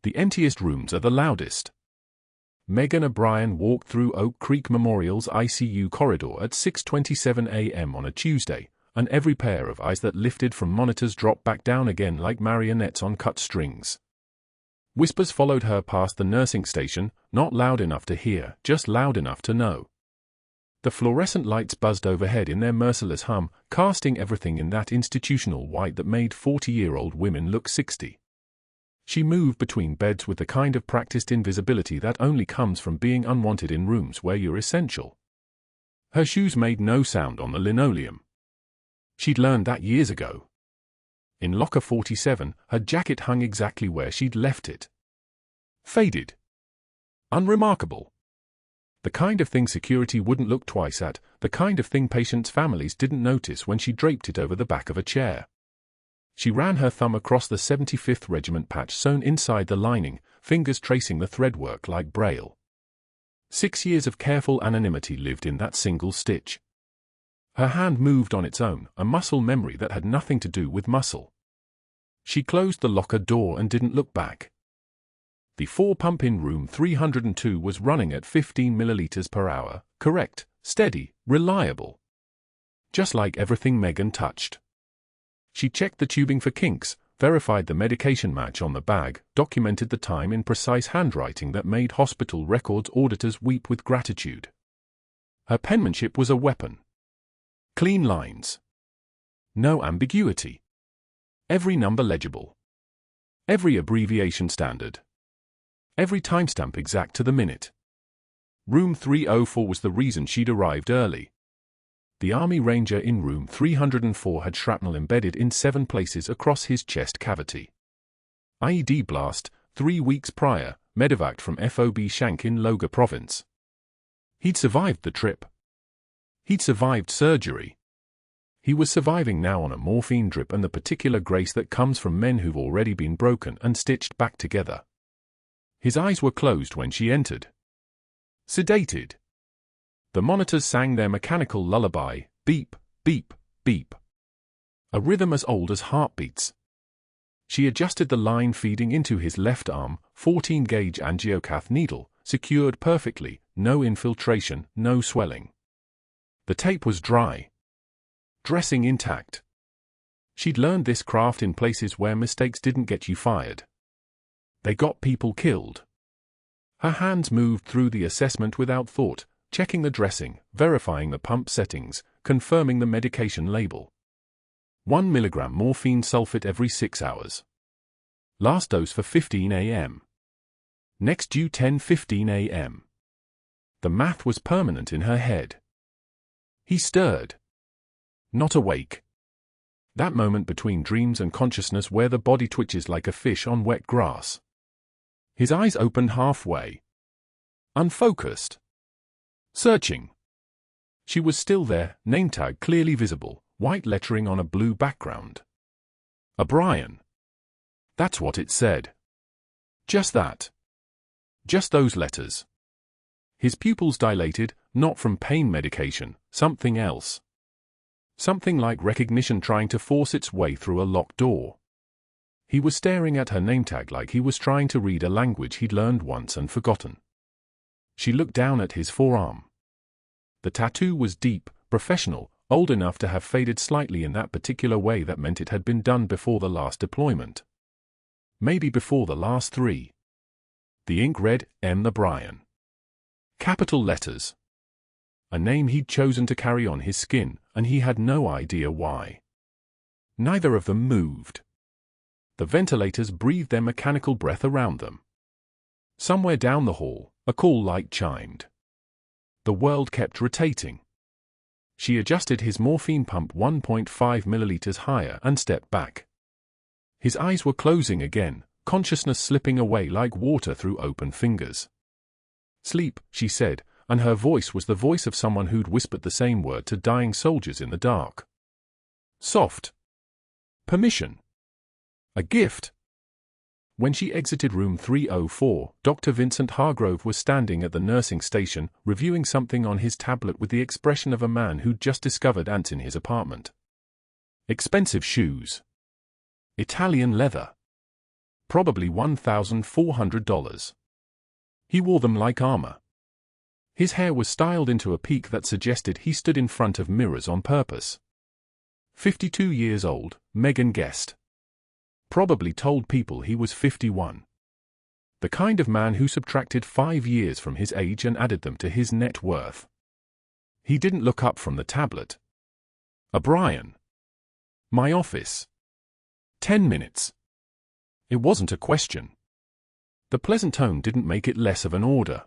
The emptiest rooms are the loudest. Megan O'Brien walked through Oak Creek Memorial's ICU corridor at 6:27 a.m. on a Tuesday, and every pair of eyes that lifted from monitors dropped back down again like marionettes on cut strings. Whispers followed her past the nursing station, not loud enough to hear, just loud enough to know. The fluorescent lights buzzed overhead in their merciless hum, casting everything in that institutional white that made 40-year-old women look 60. She moved between beds with the kind of practiced invisibility that only comes from being unwanted in rooms where you're essential. Her shoes made no sound on the linoleum. She'd learned that years ago. In locker 47, her jacket hung exactly where she'd left it. Faded. Unremarkable. The kind of thing security wouldn't look twice at, the kind of thing patients' families didn't notice when she draped it over the back of a chair. She ran her thumb across the 75th Regiment patch sewn inside the lining, fingers tracing the threadwork like braille. 6 years of careful anonymity lived in that single stitch. Her hand moved on its own, a muscle memory that had nothing to do with muscle. She closed the locker door and didn't look back. The 4-pump in room 302 was running at 15 milliliters per hour, correct, steady, reliable. Just like everything Megan touched. She checked the tubing for kinks, verified the medication match on the bag, documented the time in precise handwriting that made hospital records auditors weep with gratitude. Her penmanship was a weapon. Clean lines. No ambiguity. Every number legible. Every abbreviation standard. Every timestamp exact to the minute. Room 304 was the reason she'd arrived early. The Army Ranger in room 304 had shrapnel embedded in 7 places across his chest cavity. IED blast, 3 weeks prior, medevaced from FOB Shank in Loga Province. He'd survived the trip. He'd survived surgery. He was surviving now on a morphine drip and the particular grace that comes from men who've already been broken and stitched back together. His eyes were closed when she entered. Sedated. The monitors sang their mechanical lullaby, beep, beep, beep. A rhythm as old as heartbeats. She adjusted the line feeding into his left arm, 14-gauge angiocath needle, secured perfectly, no infiltration, no swelling. The tape was dry. Dressing intact. She'd learned this craft in places where mistakes didn't get you fired. They got people killed. Her hands moved through the assessment without thought, checking the dressing, verifying the pump settings, confirming the medication label. 1 milligram morphine sulfate every 6 hours. Last dose for 15 a.m. Next due 10:15 a.m. The math was permanent in her head. He stirred. Not awake. That moment between dreams and consciousness where the body twitches like a fish on wet grass. His eyes opened halfway. Unfocused. Searching. She was still there, name tag clearly visible, white lettering on a blue background. O'Brien. That's what it said. Just that. Just those letters. His pupils dilated, not from pain medication, something else. Something like recognition trying to force its way through a locked door. He was staring at her name tag like he was trying to read a language he'd learned once and forgotten. She looked down at his forearm. The tattoo was deep, professional, old enough to have faded slightly in that particular way that meant it had been done before the last deployment. Maybe before the last 3. The ink read, M. O'Brien. Capital letters. A name he'd chosen to carry on his skin, and he had no idea why. Neither of them moved. The ventilators breathed their mechanical breath around them. Somewhere down the hall, a call light chimed. The world kept rotating. She adjusted his morphine pump 1.5 milliliters higher and stepped back. His eyes were closing again, consciousness slipping away like water through open fingers. Sleep, she said, and her voice was the voice of someone who'd whispered the same word to dying soldiers in the dark. Soft. Permission. A gift. When she exited room 304, Dr. Vincent Hargrove was standing at the nursing station, reviewing something on his tablet with the expression of a man who'd just discovered ants in his apartment. Expensive shoes. Italian leather. Probably $1,400. He wore them like armor. His hair was styled into a peak that suggested he stood in front of mirrors on purpose. 52 years old, Megan guessed. Probably told people he was 51. The kind of man who subtracted 5 years from his age and added them to his net worth. He didn't look up from the tablet. Brian. My office. 10 minutes. It wasn't a question. The pleasant tone didn't make it less of an order.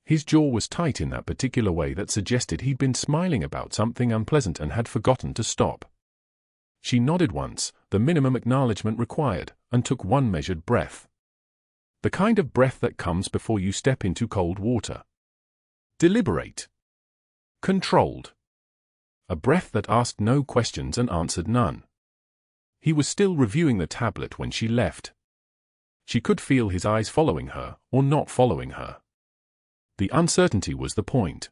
His jaw was tight in that particular way that suggested he'd been smiling about something unpleasant and had forgotten to stop. She nodded once, the minimum acknowledgement required, and took one measured breath. The kind of breath that comes before you step into cold water. Deliberate. Controlled. A breath that asked no questions and answered none. He was still reviewing the tablet when she left. She could feel his eyes following her, or not following her. The uncertainty was the point.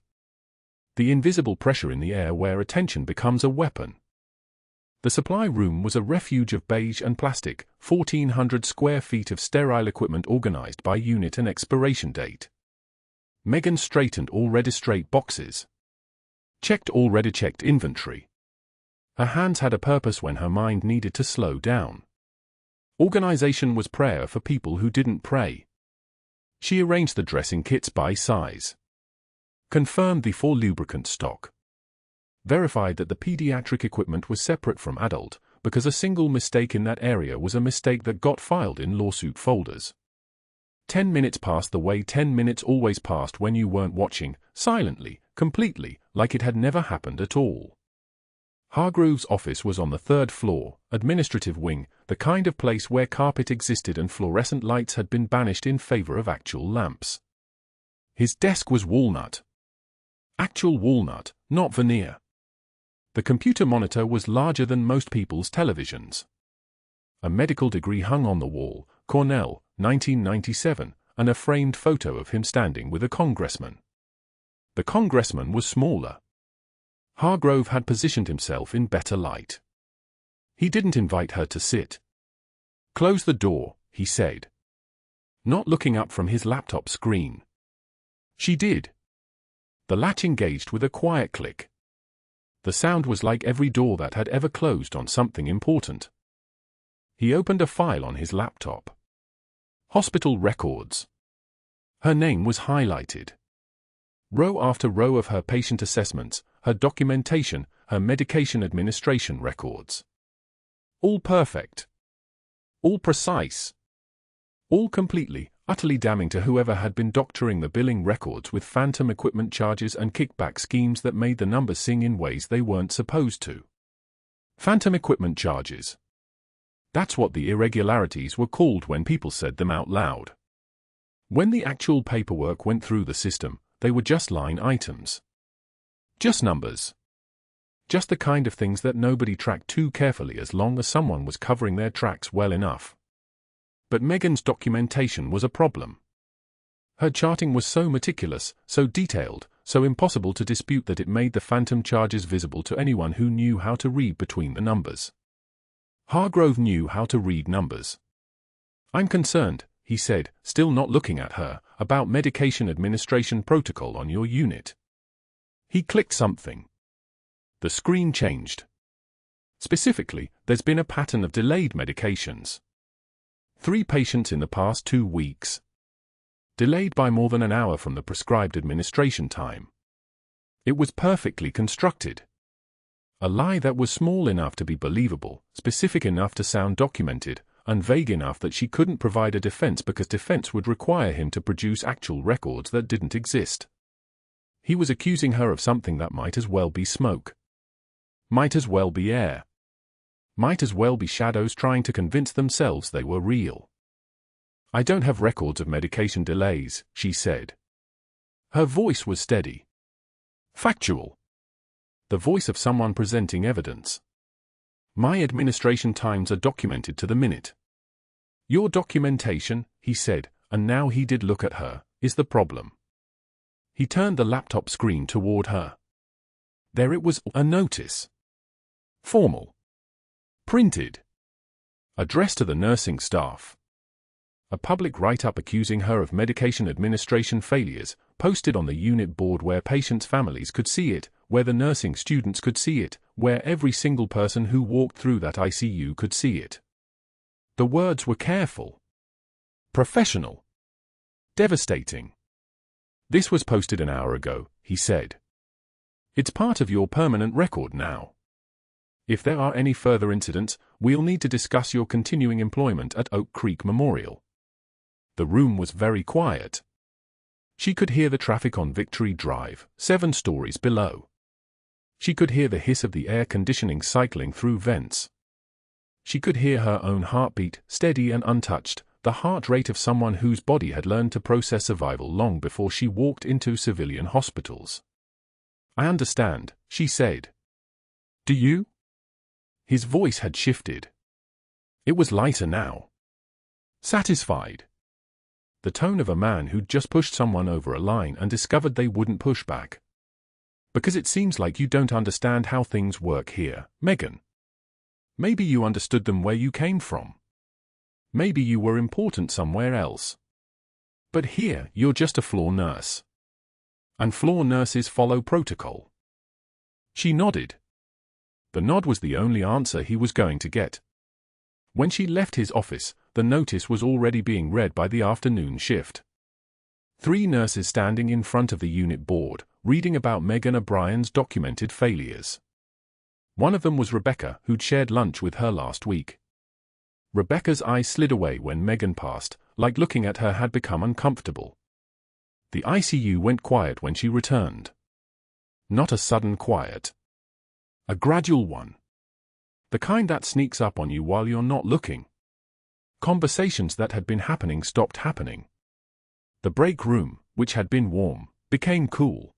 The invisible pressure in the air where attention becomes a weapon. The supply room was a refuge of beige and plastic, 1,400 square feet of sterile equipment organized by unit and expiration date. Megan straightened all ready-straight boxes. Checked all ready-checked inventory. Her hands had a purpose when her mind needed to slow down. Organization was prayer for people who didn't pray. She arranged the dressing kits by size. Confirmed the 4 lubricant stock. Verified that the pediatric equipment was separate from adult, because a single mistake in that area was a mistake that got filed in lawsuit folders. 10 minutes passed the way 10 minutes always passed when you weren't watching, silently, completely, like it had never happened at all. Hargrove's office was on the 3rd floor, administrative wing, the kind of place where carpet existed and fluorescent lights had been banished in favor of actual lamps. His desk was walnut. Actual walnut, not veneer. The computer monitor was larger than most people's televisions. A medical degree hung on the wall, Cornell, 1997, and a framed photo of him standing with a congressman. The congressman was smaller. Hargrove had positioned himself in better light. He didn't invite her to sit. "Close the door," he said. Not looking up from his laptop screen. She did. The latch engaged with a quiet click. The sound was like every door that had ever closed on something important. He opened a file on his laptop. Hospital records. Her name was highlighted. Row after row of her patient assessments, her documentation, her medication administration records. All perfect. All precise. All completely, utterly damning to whoever had been doctoring the billing records with phantom equipment charges and kickback schemes that made the numbers sing in ways they weren't supposed to. Phantom equipment charges. That's what the irregularities were called when people said them out loud. When the actual paperwork went through the system, they were just line items. Just numbers. Just the kind of things that nobody tracked too carefully as long as someone was covering their tracks well enough. But Megan's documentation was a problem. Her charting was so meticulous, so detailed, so impossible to dispute that it made the phantom charges visible to anyone who knew how to read between the numbers. Hargrove knew how to read numbers. "I'm concerned," he said, still not looking at her, "about medication administration protocol on your unit." He clicked something. The screen changed. Specifically, there's been a pattern of delayed medications. 3 patients in the past 2 weeks. Delayed by more than an hour from the prescribed administration time. It was perfectly constructed. A lie that was small enough to be believable, specific enough to sound documented, and vague enough that she couldn't provide a defense because defense would require him to produce actual records that didn't exist. He was accusing her of something that might as well be smoke. Might as well be air. Might as well be shadows trying to convince themselves they were real. "I don't have records of medication delays," she said. Her voice was steady. Factual. The voice of someone presenting evidence. "My administration times are documented to the minute." "Your documentation," he said, and now he did look at her, "is the problem." He turned the laptop screen toward her. There it was, a notice. Formal. Printed. Addressed to the nursing staff. A public write-up accusing her of medication administration failures, posted on the unit board where patients' families could see it, where the nursing students could see it, where every single person who walked through that ICU could see it. The words were careful, professional, devastating. "This was posted an hour ago," he said. "It's part of your permanent record now. If there are any further incidents, we'll need to discuss your continuing employment at Oak Creek Memorial." The room was very quiet. She could hear the traffic on Victory Drive, 7 stories below. She could hear the hiss of the air conditioning cycling through vents. She could hear her own heartbeat, steady and untouched, the heart rate of someone whose body had learned to process survival long before she walked into civilian hospitals. "I understand," she said. "Do you?" His voice had shifted. It was lighter now. Satisfied. The tone of a man who'd just pushed someone over a line and discovered they wouldn't push back. "Because it seems like you don't understand how things work here, Megan. Maybe you understood them where you came from. Maybe you were important somewhere else. But here, you're just a floor nurse. And floor nurses follow protocol." She nodded. The nod was the only answer he was going to get. When she left his office, the notice was already being read by the afternoon shift. 3 nurses standing in front of the unit board, reading about Megan O'Brien's documented failures. One of them was Rebecca, who'd shared lunch with her last week. Rebecca's eyes slid away when Megan passed, like looking at her had become uncomfortable. The ICU went quiet when she returned. Not a sudden quiet. A gradual one. The kind that sneaks up on you while you're not looking. Conversations that had been happening stopped happening. The break room, which had been warm, became cool.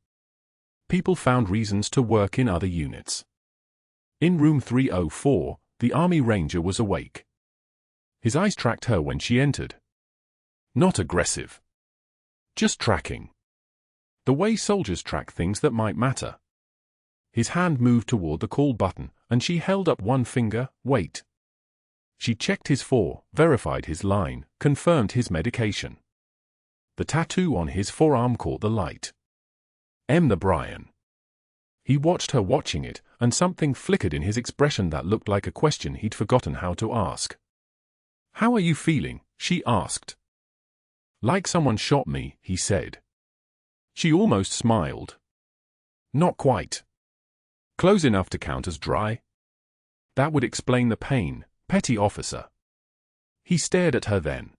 People found reasons to work in other units. In room 304, the Army Ranger was awake. His eyes tracked her when she entered. Not aggressive. Just tracking. The way soldiers track things that might matter. His hand moved toward the call button, and she held up one finger. "Wait." She checked his verified his line, confirmed his medication. The tattoo on his forearm caught the light. M. the Brian. He watched her watching it, and something flickered in his expression that looked like a question he'd forgotten how to ask. "How are you feeling?" she asked. "Like someone shot me," he said. She almost smiled. "Not quite. Close enough to count as dry?" "That would explain the pain, petty officer." He stared at her then.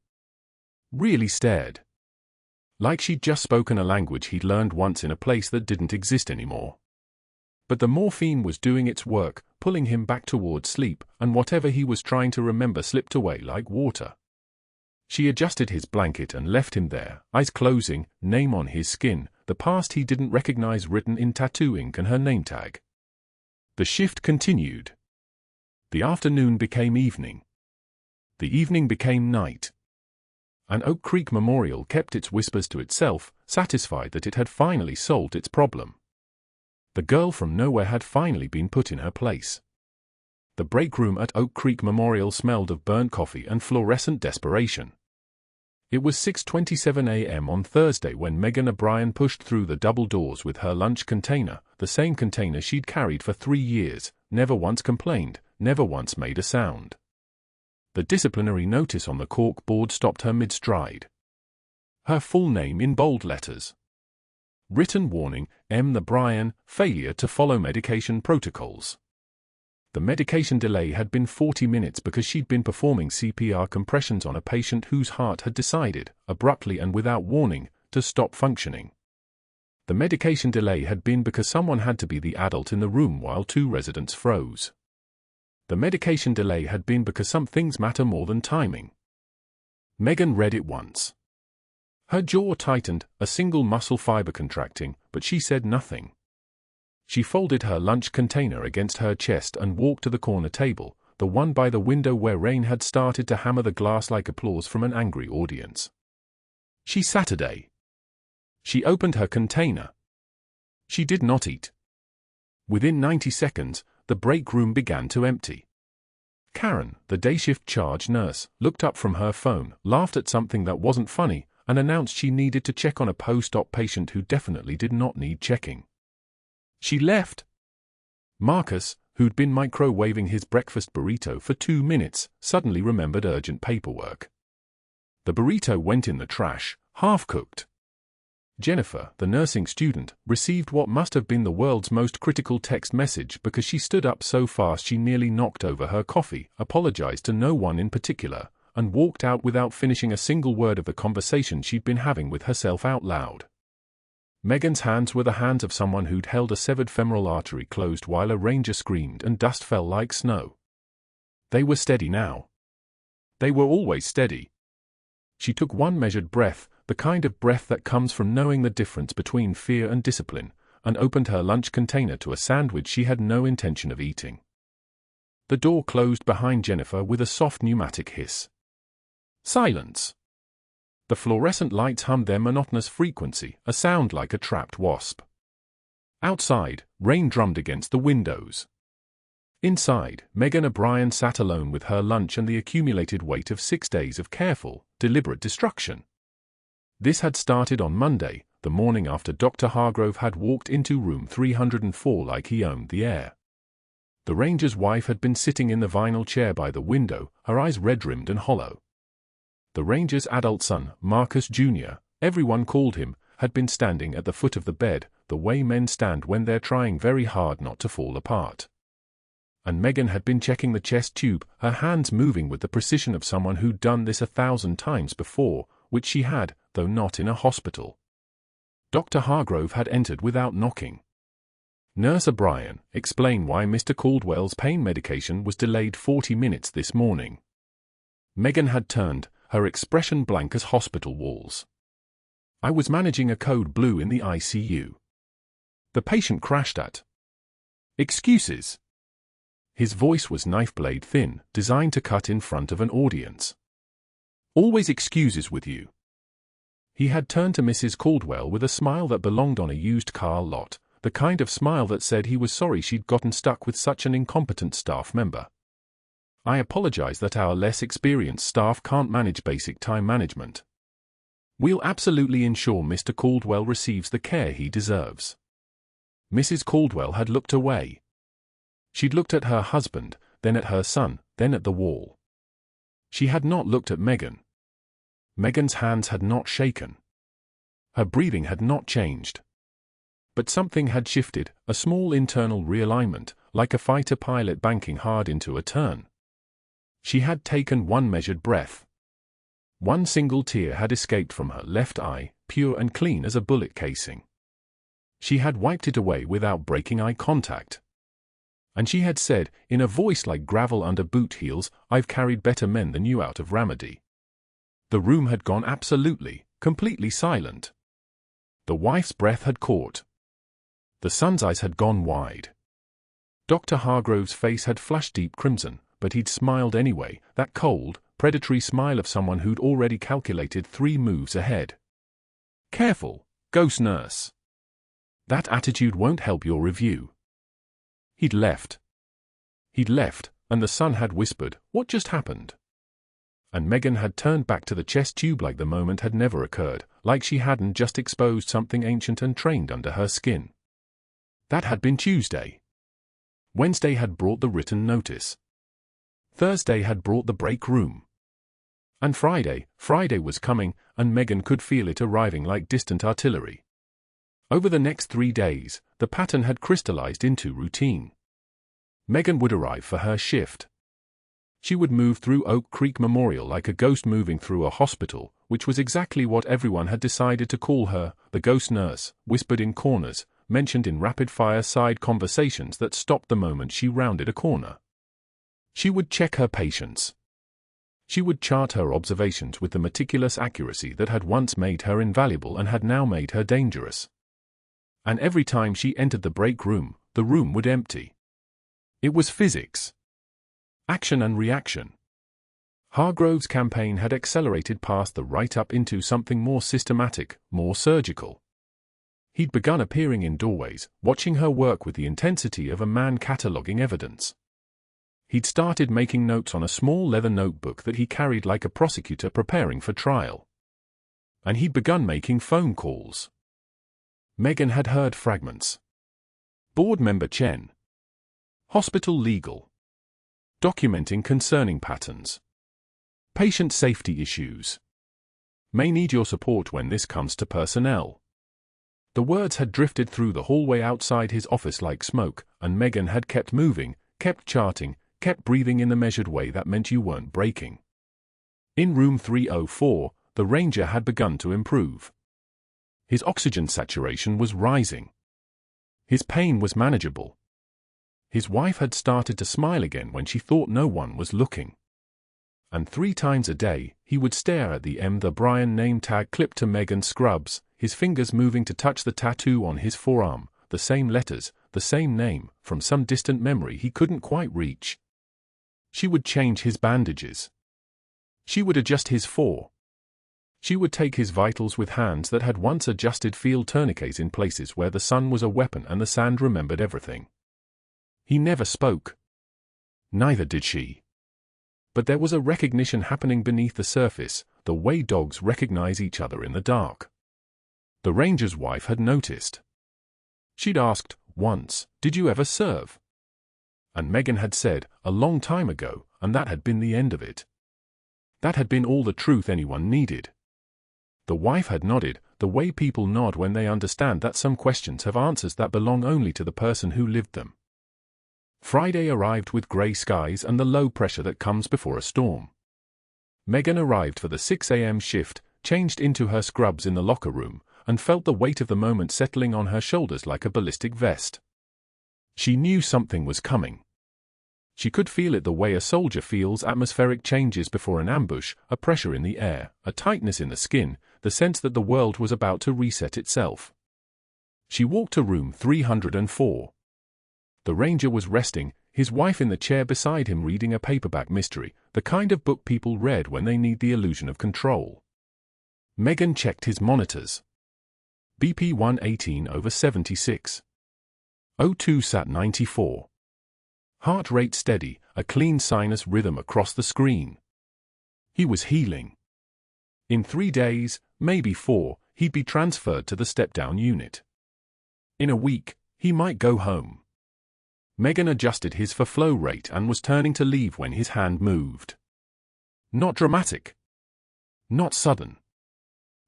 Really stared. Like she'd just spoken a language he'd learned once in a place that didn't exist anymore. But the morphine was doing its work, pulling him back towards sleep, and whatever he was trying to remember slipped away like water. She adjusted his blanket and left him there, eyes closing, name on his skin, the past he didn't recognize written in tattoo ink and her name tag. The shift continued. The afternoon became evening. The evening became night. And Oak Creek Memorial kept its whispers to itself, satisfied that it had finally solved its problem. The girl from nowhere had finally been put in her place. The break room at Oak Creek Memorial smelled of burnt coffee and fluorescent desperation. It was 6:27 a.m. on Thursday when Megan O'Brien pushed through the double doors with her lunch container, the same container she'd carried for 3 years, never once complained, never once made a sound. The disciplinary notice on the cork board stopped her mid-stride. Her full name in bold letters. Written warning, M. the Brian, failure to follow medication protocols. The medication delay had been 40 minutes because she'd been performing CPR compressions on a patient whose heart had decided, abruptly and without warning, to stop functioning. The medication delay had been because someone had to be the adult in the room while 2 residents froze. The medication delay had been because some things matter more than timing. Megan read it once. Her jaw tightened, a single muscle fiber contracting, but she said nothing. She folded her lunch container against her chest and walked to the corner table, the one by the window where rain had started to hammer the glass like applause from an angry audience. Saturday. She opened her container. She did not eat. Within 90 seconds, the break room began to empty. Karen, the day-shift charge nurse, looked up from her phone, laughed at something that wasn't funny, and announced she needed to check on a post-op patient who definitely did not need checking. She left. Marcus, who'd been microwaving his breakfast burrito for 2 minutes, suddenly remembered urgent paperwork. The burrito went in the trash, half-cooked. Jennifer, the nursing student, received what must have been the world's most critical text message because she stood up so fast she nearly knocked over her coffee, apologized to no one in particular, and walked out without finishing a single word of the conversation she'd been having with herself out loud. Megan's hands were the hands of someone who'd held a severed femoral artery closed while a ranger screamed and dust fell like snow. They were steady now. They were always steady. She took one measured breath, the kind of breath that comes from knowing the difference between fear and discipline, and opened her lunch container to a sandwich she had no intention of eating. The door closed behind Jennifer with a soft pneumatic hiss. Silence. The fluorescent lights hummed their monotonous frequency, a sound like a trapped wasp. Outside, rain drummed against the windows. Inside, Megan O'Brien sat alone with her lunch and the accumulated weight of 6 days of careful, deliberate destruction. This had started on Monday, the morning after Dr. Hargrove had walked into room 304 like he owned the air. The ranger's wife had been sitting in the vinyl chair by the window, her eyes red-rimmed and hollow. The ranger's adult son, Marcus Jr., everyone called him, had been standing at the foot of the bed, the way men stand when they're trying very hard not to fall apart. And Megan had been checking the chest tube, her hands moving with the precision of someone who'd done this 1,000 times before, which she had, though not in a hospital. Dr. Hargrove had entered without knocking. Nurse O'Brien, explain why Mr. Caldwell's pain medication was delayed 40 minutes this morning. Megan had turned, her expression blank as hospital walls. I was managing a code blue in the ICU. The patient crashed at. Excuses. His voice was knife-blade thin, designed to cut in front of an audience. Always excuses with you. He had turned to Mrs. Caldwell with a smile that belonged on a used car lot, the kind of smile that said he was sorry she'd gotten stuck with such an incompetent staff member. I apologize that our less experienced staff can't manage basic time management. We'll absolutely ensure Mr. Caldwell receives the care he deserves. Mrs. Caldwell had looked away. She'd looked at her husband, then at her son, then at the wall. She had not looked at Megan. Megan's hands had not shaken. Her breathing had not changed. But something had shifted, a small internal realignment, like a fighter pilot banking hard into a turn. She had taken one measured breath. One single tear had escaped from her left eye, pure and clean as a bullet casing. She had wiped it away without breaking eye contact. And she had said, in a voice like gravel under boot heels, I've carried better men than you out of Ramadi. The room had gone absolutely, completely silent. The wife's breath had caught. The son's eyes had gone wide. Dr. Hargrove's face had flushed deep crimson, but he'd smiled anyway, that cold, predatory smile of someone who'd already calculated 3 moves ahead. Careful, ghost nurse. That attitude won't help your review. He'd left. He'd left, and the son had whispered, what just happened? And Megan had turned back to the chest tube like the moment had never occurred, like she hadn't just exposed something ancient and trained under her skin. That had been Tuesday. Wednesday had brought the written notice. Thursday had brought the break room. And Friday was coming, and Megan could feel it arriving like distant artillery. Over the next 3 days, the pattern had crystallized into routine. Megan would arrive for her shift. She would move through Oak Creek Memorial like a ghost moving through a hospital, which was exactly what everyone had decided to call her, the ghost nurse, whispered in corners, mentioned in rapid-fire side conversations that stopped the moment she rounded a corner. She would check her patients. She would chart her observations with the meticulous accuracy that had once made her invaluable and had now made her dangerous. And every time she entered the break room, the room would empty. It was physics. Action and reaction. Hargrove's campaign had accelerated past the write-up into something more systematic, more surgical. He'd begun appearing in doorways, watching her work with the intensity of a man cataloging evidence. he'd started making notes on a small leather notebook that he carried like a prosecutor preparing for trial. And he'd begun making phone calls. Megan had heard fragments. Board member Chen. Hospital legal. Documenting concerning patterns. Patient safety issues. May need your support when this comes to personnel. The words had drifted through the hallway outside his office like smoke, and Megan had kept moving, kept charting, kept breathing in the measured way that meant you weren't breaking. In room 304, the Ranger had begun to improve. His oxygen saturation was rising. His pain was manageable. His wife had started to smile again when she thought no one was looking. And 3 times a day, he would stare at the Brian name tag clipped to Megan's scrubs, his fingers moving to touch the tattoo on his forearm, the same letters, the same name, from some distant memory he couldn't quite reach. She would change his bandages. She would adjust his fore. She would take his vitals with hands that had once adjusted field tourniquets in places where the sun was a weapon and the sand remembered everything. He never spoke. Neither did she. But there was a recognition happening beneath the surface, the way dogs recognize each other in the dark. The Ranger's wife had noticed. She'd asked, once, "Did you ever serve?" And Megan had said, "A long time ago," and that had been the end of it. That had been all the truth anyone needed. The wife had nodded, the way people nod when they understand that some questions have answers that belong only to the person who lived them. Friday arrived with grey skies and the low pressure that comes before a storm. Megan arrived for the 6 a.m. shift, changed into her scrubs in the locker room, and felt the weight of the moment settling on her shoulders like a ballistic vest. She knew something was coming. She could feel it the way a soldier feels atmospheric changes before an ambush, a pressure in the air, a tightness in the skin, the sense that the world was about to reset itself. She walked to room 304. The Ranger was resting, his wife in the chair beside him reading a paperback mystery, the kind of book people read when they need the illusion of control. Megan checked his monitors. BP 118/76. O2 sat 94. Heart rate steady, a clean sinus rhythm across the screen. He was healing. In 3 days, maybe 4, he'd be transferred to the step-down unit. In a week, he might go home. Megan adjusted his flow rate and was turning to leave when his hand moved. Not dramatic. Not sudden.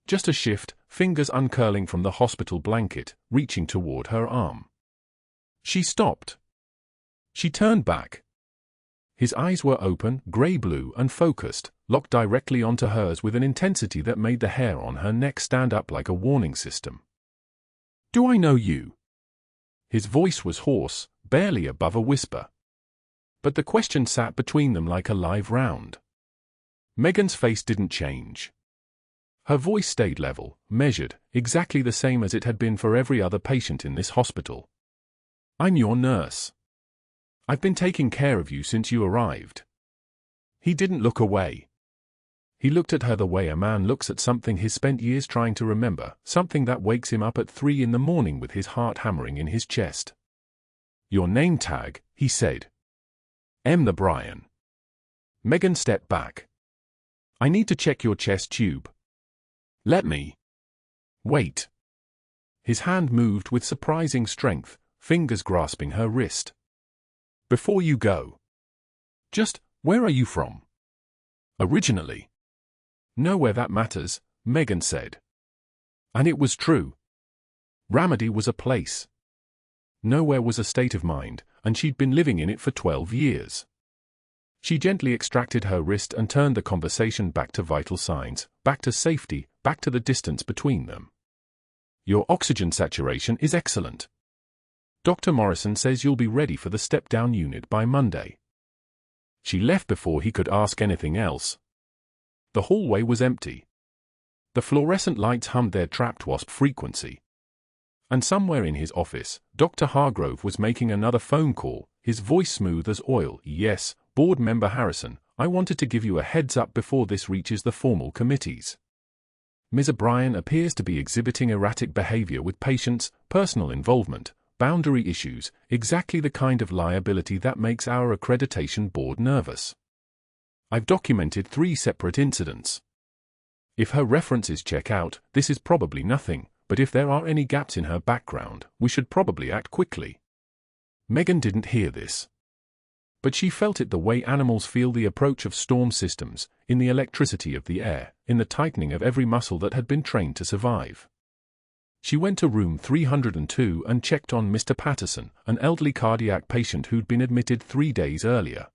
Just a shift, fingers uncurling from the hospital blanket, reaching toward her arm. She stopped. She turned back. His eyes were open, grey-blue and focused, locked directly onto hers with an intensity that made the hair on her neck stand up like a warning system. "Do I know you?" His voice was hoarse, barely above a whisper. But the question sat between them like a live round. Megan's face didn't change. Her voice stayed level, measured, exactly the same as it had been for every other patient in this hospital. "I'm your nurse. I've been taking care of you since you arrived." He didn't look away. He looked at her the way a man looks at something he's spent years trying to remember, something that wakes him up at 3 in the morning with his heart hammering in his chest. "Your name tag," he said. Brian. Megan stepped back. "I need to check your chest tube." "Let me." "Wait." His hand moved with surprising strength, fingers grasping her wrist. "Before you go. Just, where are you from?" "Originally." "Nowhere that matters," Megan said. And it was true. Ramadi was a place. Nowhere was a state of mind, and she'd been living in it for 12 years. She gently extracted her wrist and turned the conversation back to vital signs, back to safety, back to the distance between them. "Your oxygen saturation is excellent. Dr. Morrison says you'll be ready for the step-down unit by Monday." She left before he could ask anything else. The hallway was empty. The fluorescent lights hummed their trapped wasp frequency. And somewhere in his office, Dr. Hargrove was making another phone call, his voice smooth as oil. "Yes, Board Member Harrison, I wanted to give you a heads up before this reaches the formal committees. Ms. O'Brien appears to be exhibiting erratic behavior with patients, personal involvement, boundary issues, exactly the kind of liability that makes our accreditation board nervous. I've documented 3 separate incidents. If her references check out, this is probably nothing, but if there are any gaps in her background, we should probably act quickly. Megan didn't hear this. But she felt it the way animals feel the approach of storm systems, in the electricity of the air, in the tightening of every muscle that had been trained to survive. She went to room 302 and checked on Mr. Patterson, an elderly cardiac patient who'd been admitted 3 days earlier.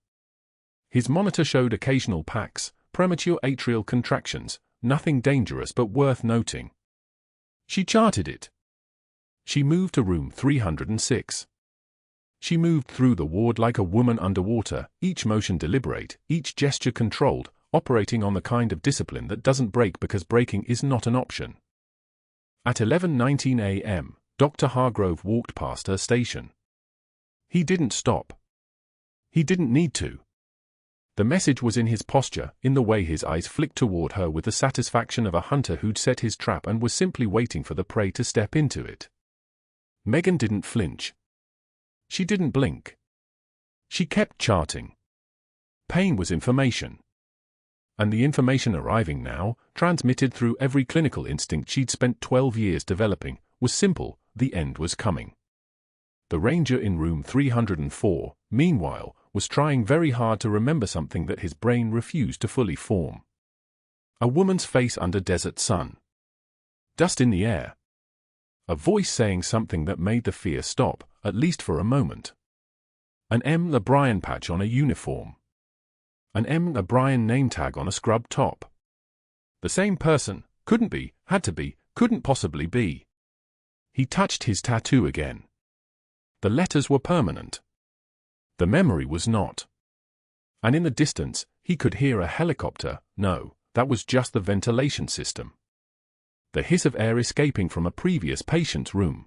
His monitor showed occasional PACs, premature atrial contractions, nothing dangerous but worth noting. She charted it. She moved to room 306. She moved through the ward like a woman underwater, each motion deliberate, each gesture controlled, operating on the kind of discipline that doesn't break because breaking is not an option. At 11:19 a.m., Dr. Hargrove walked past her station. He didn't stop. He didn't need to. The message was in his posture, in the way his eyes flicked toward her with the satisfaction of a hunter who'd set his trap and was simply waiting for the prey to step into it. Megan didn't flinch. She didn't blink. She kept charting. Pain was information. And the information arriving now, transmitted through every clinical instinct she'd spent 12 years developing, was simple: the end was coming. The ranger in room 304, meanwhile, was trying very hard to remember something that his brain refused to fully form. A woman's face under desert sun. Dust in the air. A voice saying something that made the fear stop, at least for a moment. An M. O'Brien patch on a uniform. An M. O'Brien name tag on a scrub top. The same person, couldn't be, had to be, couldn't possibly be. He touched his tattoo again. The letters were permanent. The memory was not. And in the distance, he could hear a helicopter. No, that was just the ventilation system. The hiss of air escaping from a previous patient's room.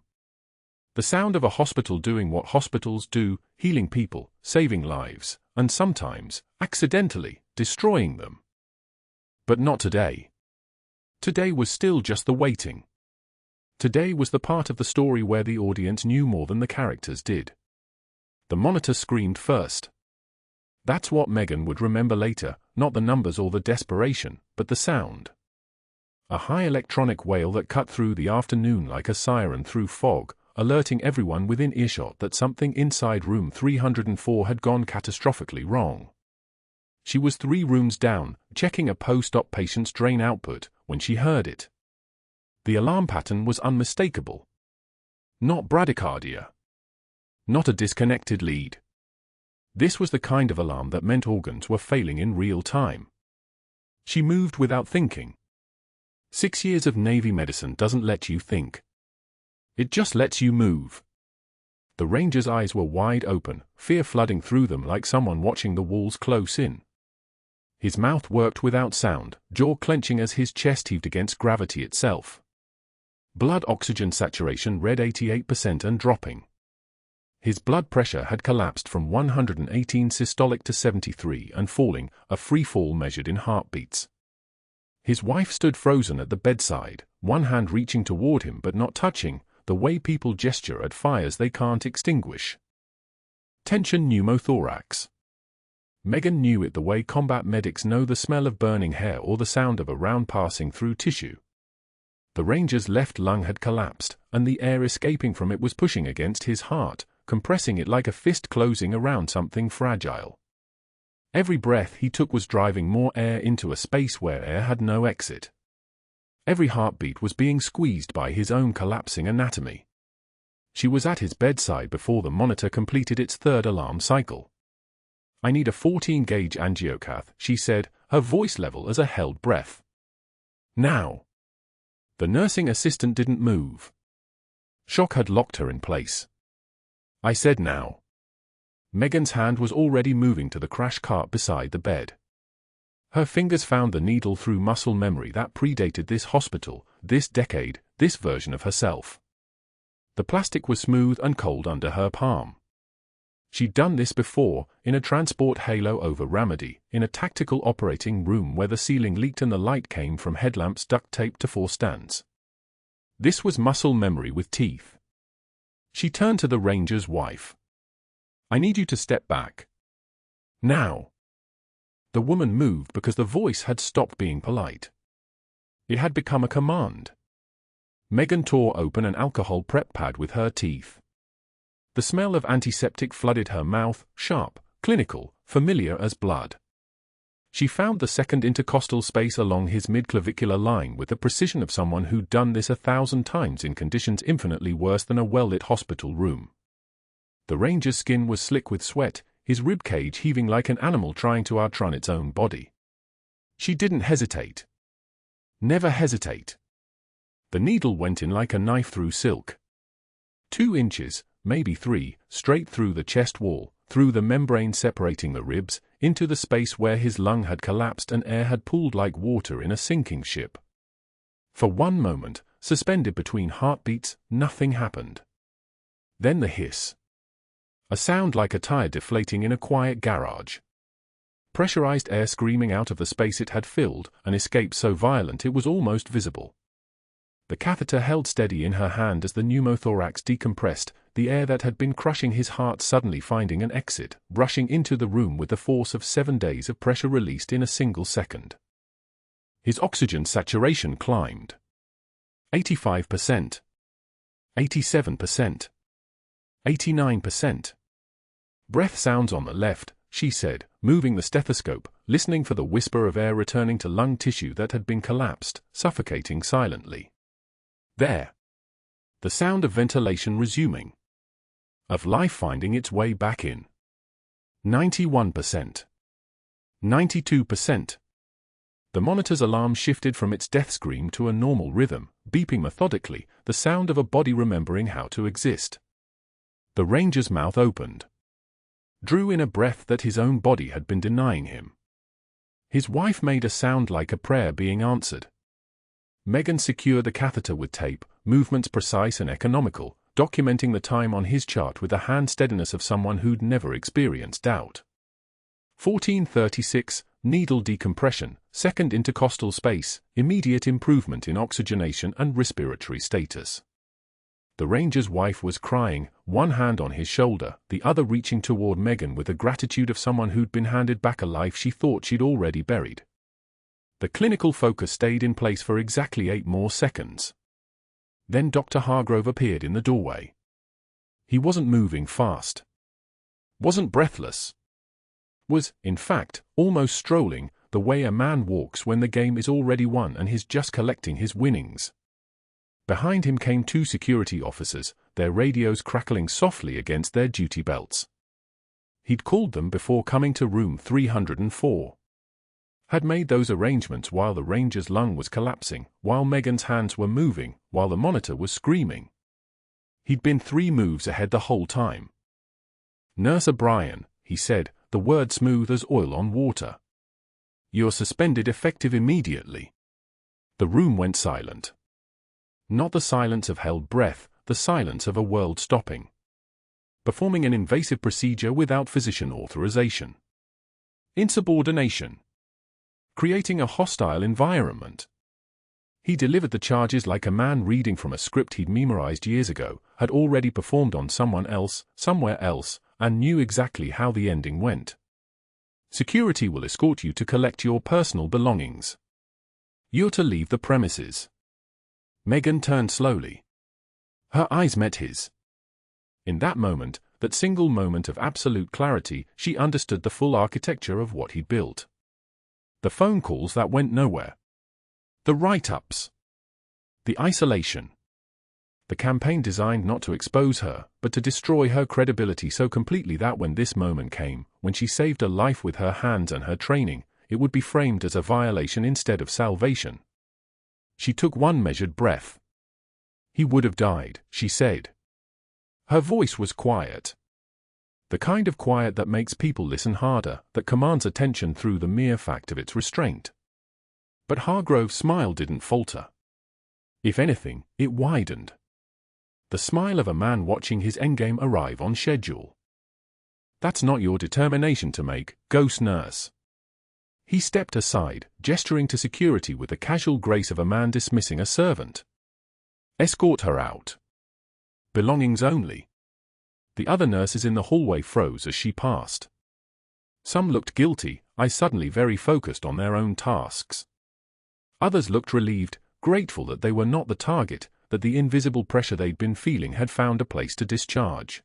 The sound of a hospital doing what hospitals do, healing people, saving lives, and sometimes, accidentally, destroying them. But not today. Today was still just the waiting. Today was the part of the story where the audience knew more than the characters did. The monitor screamed first. That's what Megan would remember later, not the numbers or the desperation, but the sound. A high electronic wail that cut through the afternoon like a siren through fog, alerting everyone within earshot that something inside room 304 had gone catastrophically wrong. She was 3 rooms down, checking a post-op patient's drain output, when she heard it. The alarm pattern was unmistakable. Not bradycardia. Not a disconnected lead. This was the kind of alarm that meant organs were failing in real time. She moved without thinking. 6 years of Navy medicine doesn't let you think. It just lets you move. The ranger's eyes were wide open, fear flooding through them like someone watching the walls close in. His mouth worked without sound, jaw clenching as his chest heaved against gravity itself. Blood oxygen saturation read 88% and dropping. His blood pressure had collapsed from 118 systolic to 73 and falling, a free fall measured in heartbeats. His wife stood frozen at the bedside, one hand reaching toward him but not touching, the way people gesture at fires they can't extinguish. Tension pneumothorax. Megan knew it the way combat medics know the smell of burning hair or the sound of a round passing through tissue. The ranger's left lung had collapsed, and the air escaping from it was pushing against his heart, compressing it like a fist closing around something fragile. Every breath he took was driving more air into a space where air had no exit. Every heartbeat was being squeezed by his own collapsing anatomy. She was at his bedside before the monitor completed its 3rd alarm cycle. "I need a 14-gauge angiocath," she said, her voice level as a held breath. "Now." The nursing assistant didn't move. Shock had locked her in place. "I said now." Megan's hand was already moving to the crash cart beside the bed. Her fingers found the needle through muscle memory that predated this hospital, this decade, this version of herself. The plastic was smooth and cold under her palm. She'd done this before, in a transport halo over Ramadi, in a tactical operating room where the ceiling leaked and the light came from headlamps duct taped to 4 stands. This was muscle memory with teeth. She turned to the ranger's wife. "I need you to step back. Now." The woman moved because the voice had stopped being polite. It had become a command. Megan tore open an alcohol prep pad with her teeth. The smell of antiseptic flooded her mouth, sharp, clinical, familiar as blood. She found the second intercostal space along his midclavicular line with the precision of someone who'd done this 1,000 times in conditions infinitely worse than a well-lit hospital room. The ranger's skin was slick with sweat, his ribcage heaving like an animal trying to outrun its own body. She didn't hesitate. Never hesitate. The needle went in like a knife through silk. 2 inches, maybe 3, straight through the chest wall, through the membrane separating the ribs, into the space where his lung had collapsed and air had pooled like water in a sinking ship. For one moment, suspended between heartbeats, nothing happened. Then the hiss. A sound like a tire deflating in a quiet garage. Pressurized air screaming out of the space it had filled, an escape so violent it was almost visible. The catheter held steady in her hand as the pneumothorax decompressed, the air that had been crushing his heart suddenly finding an exit, rushing into the room with the force of 7 days of pressure released in a single second. His oxygen saturation climbed. 85%. 87%. 89%. "Breath sounds on the left," she said, moving the stethoscope, listening for the whisper of air returning to lung tissue that had been collapsed, suffocating silently. There. The sound of ventilation resuming. Of life finding its way back in. 91%. 92%. The monitor's alarm shifted from its death scream to a normal rhythm, beeping methodically, the sound of a body remembering how to exist. The ranger's mouth opened. Drew in a breath that his own body had been denying him. His wife made a sound like a prayer being answered. Megan secured the catheter with tape, movements precise and economical, documenting the time on his chart with the hand steadiness of someone who'd never experienced doubt. 1436, needle decompression, second intercostal space, immediate improvement in oxygenation and respiratory status. The ranger's wife was crying, one hand on his shoulder, the other reaching toward Megan with the gratitude of someone who'd been handed back a life she thought she'd already buried. The clinical focus stayed in place for exactly 8 more seconds. Then Dr. Hargrove appeared in the doorway. He wasn't moving fast. Wasn't breathless. Was, in fact, almost strolling, the way a man walks when the game is already won and he's just collecting his winnings. Behind him came 2 security officers, their radios crackling softly against their duty belts. He'd called them before coming to room 304. Had made those arrangements while the ranger's lung was collapsing, while Megan's hands were moving, while the monitor was screaming. He'd been 3 moves ahead the whole time. "Nurse O'Brien," he said, the word smooth as oil on water. "You're suspended effective immediately." The room went silent. Not the silence of held breath, the silence of a world stopping. Performing an invasive procedure without physician authorization. Insubordination. Creating a hostile environment. He delivered the charges like a man reading from a script he'd memorized years ago, had already performed on someone else, somewhere else, and knew exactly how the ending went. Security will escort you to collect your personal belongings. You're to leave the premises. Megan turned slowly. Her eyes met his. In that moment, that single moment of absolute clarity, she understood the full architecture of what he'd built. The phone calls that went nowhere. The write-ups. The isolation. The campaign designed not to expose her, but to destroy her credibility so completely that when this moment came, when she saved a life with her hands and her training, it would be framed as a violation instead of salvation. She took one measured breath. "He would have died," she said. Her voice was quiet. The kind of quiet that makes people listen harder, that commands attention through the mere fact of its restraint. But Hargrove's smile didn't falter. If anything, it widened. The smile of a man watching his endgame arrive on schedule. "That's not your determination to make, ghost nurse." He stepped aside, gesturing to security with the casual grace of a man dismissing a servant. "Escort her out." Belongings only. The other nurses in the hallway froze as she passed. Some looked guilty, eyes suddenly very focused on their own tasks. Others looked relieved, grateful that they were not the target, that the invisible pressure they'd been feeling had found a place to discharge.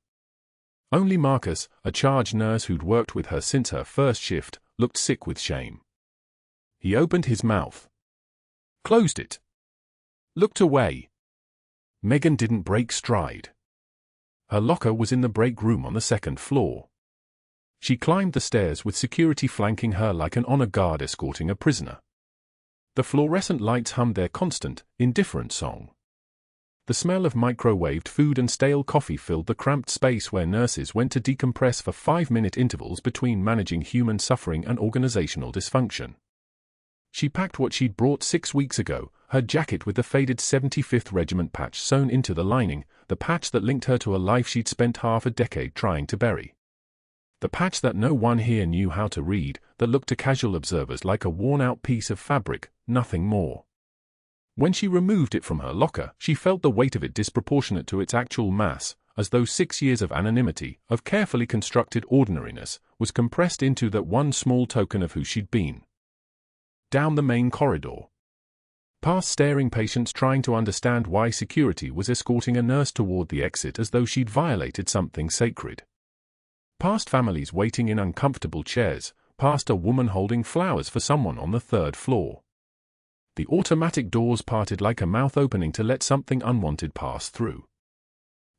Only Marcus, a charge nurse who'd worked with her since her first shift, looked sick with shame. He opened his mouth, closed it, looked away. Megan didn't break stride. Her locker was in the break room on the second floor. She climbed the stairs with security flanking her like an honor guard escorting a prisoner. The fluorescent lights hummed their constant, indifferent song. The smell of microwaved food and stale coffee filled the cramped space where nurses went to decompress for 5-minute intervals between managing human suffering and organizational dysfunction. She packed what she'd brought 6 weeks ago, her jacket with the faded 75th Regiment patch sewn into the lining, the patch that linked her to a life she'd spent half a decade trying to bury. The patch that no one here knew how to read, that looked to casual observers like a worn-out piece of fabric, nothing more. When she removed it from her locker, she felt the weight of it disproportionate to its actual mass, as though 6 years of anonymity, of carefully constructed ordinariness, was compressed into that one small token of who she'd been. Down the main corridor. Past staring patients trying to understand why security was escorting a nurse toward the exit as though she'd violated something sacred. Past families waiting in uncomfortable chairs, past a woman holding flowers for someone on the 3rd floor. The automatic doors parted like a mouth opening to let something unwanted pass through.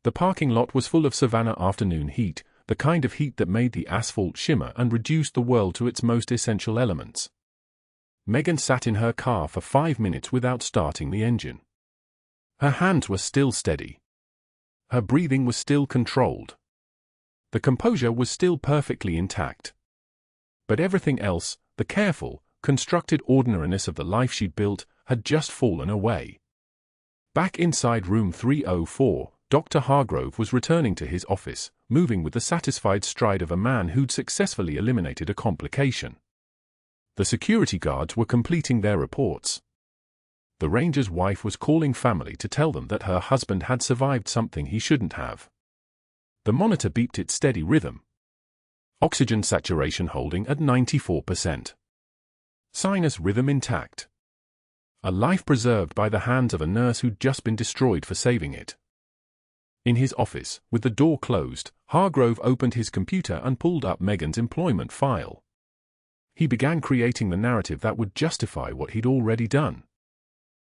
The parking lot was full of Savannah afternoon heat, the kind of heat that made the asphalt shimmer and reduced the world to its most essential elements. Megan sat in her car for 5 minutes without starting the engine. Her hands were still steady. Her breathing was still controlled. The composure was still perfectly intact. But everything else, the careful, constructed ordinariness of the life she'd built, had just fallen away. Back inside room 304, Dr. Hargrove was returning to his office, moving with the satisfied stride of a man who'd successfully eliminated a complication. The security guards were completing their reports. The ranger's wife was calling family to tell them that her husband had survived something he shouldn't have. The monitor beeped its steady rhythm. Oxygen saturation holding at 94%. Sinus rhythm intact. A life preserved by the hands of a nurse who'd just been destroyed for saving it. In his office, with the door closed, Hargrove opened his computer and pulled up Megan's employment file. He began creating the narrative that would justify what he'd already done.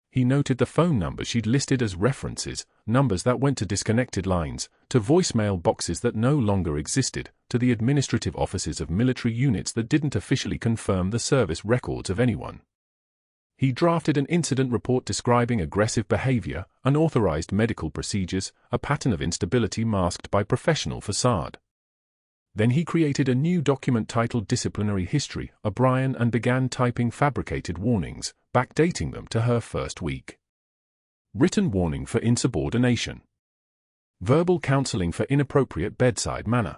He noted the phone numbers she'd listed as references, numbers that went to disconnected lines, to voicemail boxes that no longer existed, to the administrative offices of military units that didn't officially confirm the service records of anyone. He drafted an incident report describing aggressive behavior, unauthorized medical procedures, a pattern of instability masked by professional facade. Then he created a new document titled Disciplinary History, O'Brien, and began typing fabricated warnings, backdating them to her first week. Written warning for insubordination. Verbal counseling for inappropriate bedside manner.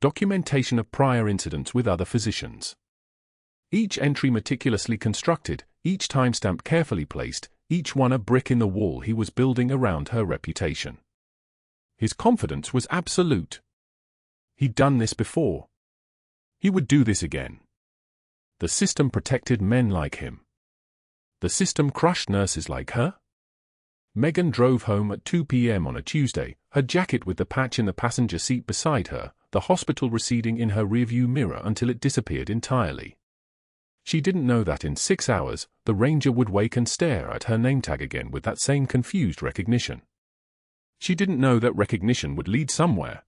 Documentation of prior incidents with other physicians. Each entry meticulously constructed, each timestamp carefully placed, each one a brick in the wall he was building around her reputation. His confidence was absolute. He'd done this before. He would do this again. The system protected men like him. The system crushed nurses like her? Megan drove home at 2 p.m. on a Tuesday, her jacket with the patch in the passenger seat beside her, the hospital receding in her rearview mirror until it disappeared entirely. She didn't know that in 6 hours, the ranger would wake and stare at her name tag again with that same confused recognition. She didn't know that recognition would lead somewhere.